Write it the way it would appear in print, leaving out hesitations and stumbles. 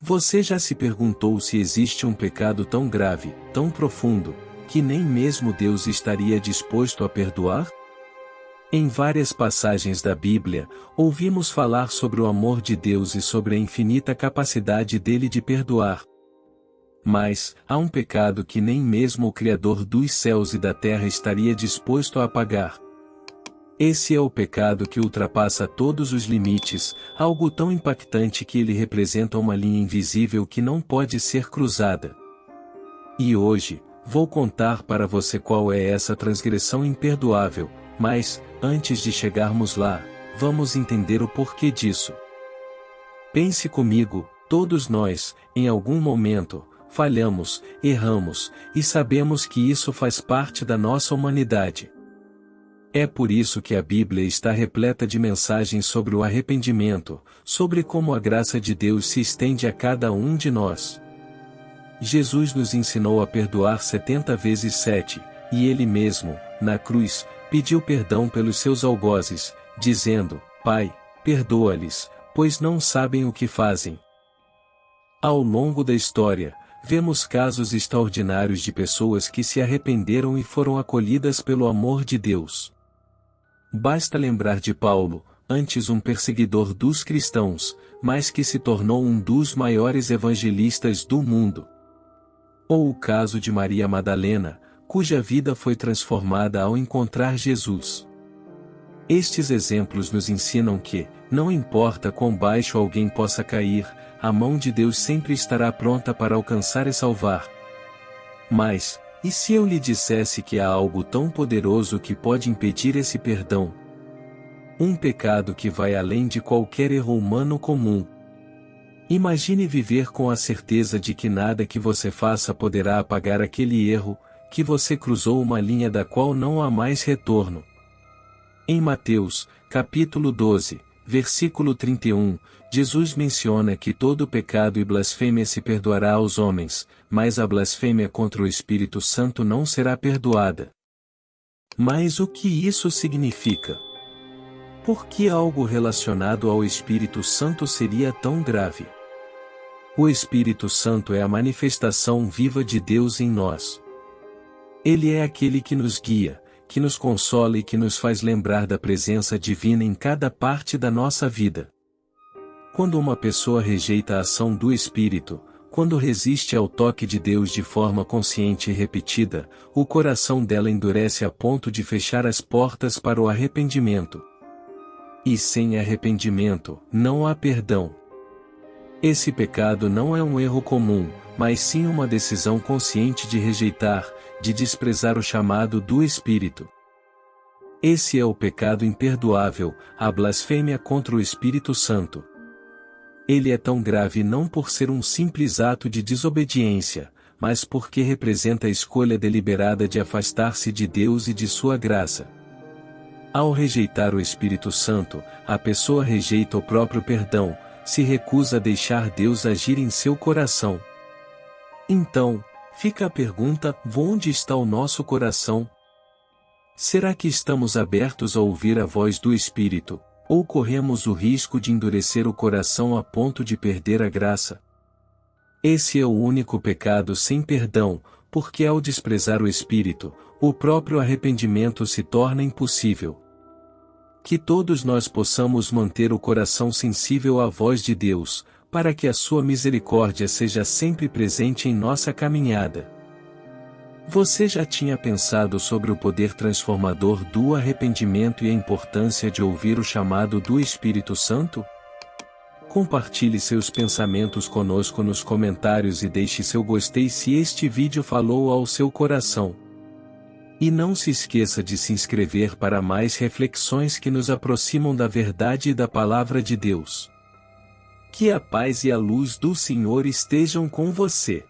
Você já se perguntou se existe um pecado tão grave, tão profundo, que nem mesmo Deus estaria disposto a perdoar? Em várias passagens da Bíblia, ouvimos falar sobre o amor de Deus e sobre a infinita capacidade dele de perdoar. Mas, há um pecado que nem mesmo o Criador dos céus e da terra estaria disposto a apagar. Esse é o pecado que ultrapassa todos os limites, algo tão impactante que ele representa uma linha invisível que não pode ser cruzada. E hoje, vou contar para você qual é essa transgressão imperdoável, mas, antes de chegarmos lá, vamos entender o porquê disso. Pense comigo, todos nós, em algum momento, falhamos, erramos, e sabemos que isso faz parte da nossa humanidade. É por isso que a Bíblia está repleta de mensagens sobre o arrependimento, sobre como a graça de Deus se estende a cada um de nós. Jesus nos ensinou a perdoar 70 vezes 7, e ele mesmo, na cruz, pediu perdão pelos seus algozes, dizendo: Pai, perdoa-lhes, pois não sabem o que fazem. Ao longo da história, vemos casos extraordinários de pessoas que se arrependeram e foram acolhidas pelo amor de Deus. Basta lembrar de Paulo, antes um perseguidor dos cristãos, mas que se tornou um dos maiores evangelistas do mundo. Ou o caso de Maria Madalena, cuja vida foi transformada ao encontrar Jesus. Estes exemplos nos ensinam que, não importa quão baixo alguém possa cair, a mão de Deus sempre estará pronta para alcançar e salvar. Mas, e se eu lhe dissesse que há algo tão poderoso que pode impedir esse perdão? Um pecado que vai além de qualquer erro humano comum. Imagine viver com a certeza de que nada que você faça poderá apagar aquele erro, que você cruzou uma linha da qual não há mais retorno. Em Mateus, capítulo 12, versículo 31, Jesus menciona que todo pecado e blasfêmia se perdoará aos homens, mas a blasfêmia contra o Espírito Santo não será perdoada. Mas o que isso significa? Por que algo relacionado ao Espírito Santo seria tão grave? O Espírito Santo é a manifestação viva de Deus em nós. Ele é aquele que nos guia, que nos consola e que nos faz lembrar da presença divina em cada parte da nossa vida. Quando uma pessoa rejeita a ação do Espírito, quando resiste ao toque de Deus de forma consciente e repetida, o coração dela endurece a ponto de fechar as portas para o arrependimento. E sem arrependimento, não há perdão. Esse pecado não é um erro comum, mas sim uma decisão consciente de rejeitar, de desprezar o chamado do Espírito. Esse é o pecado imperdoável, a blasfêmia contra o Espírito Santo. Ele é tão grave não por ser um simples ato de desobediência, mas porque representa a escolha deliberada de afastar-se de Deus e de sua graça. Ao rejeitar o Espírito Santo, a pessoa rejeita o próprio perdão, se recusa a deixar Deus agir em seu coração. Então, fica a pergunta: onde está o nosso coração? Será que estamos abertos a ouvir a voz do Espírito, ou corremos o risco de endurecer o coração a ponto de perder a graça? Esse é o único pecado sem perdão, porque ao desprezar o Espírito, o próprio arrependimento se torna impossível. Que todos nós possamos manter o coração sensível à voz de Deus, para que a sua misericórdia seja sempre presente em nossa caminhada. Você já tinha pensado sobre o poder transformador do arrependimento e a importância de ouvir o chamado do Espírito Santo? Compartilhe seus pensamentos conosco nos comentários e deixe seu gostei se este vídeo falou ao seu coração. E não se esqueça de se inscrever para mais reflexões que nos aproximam da verdade e da palavra de Deus. Que a paz e a luz do Senhor estejam com você.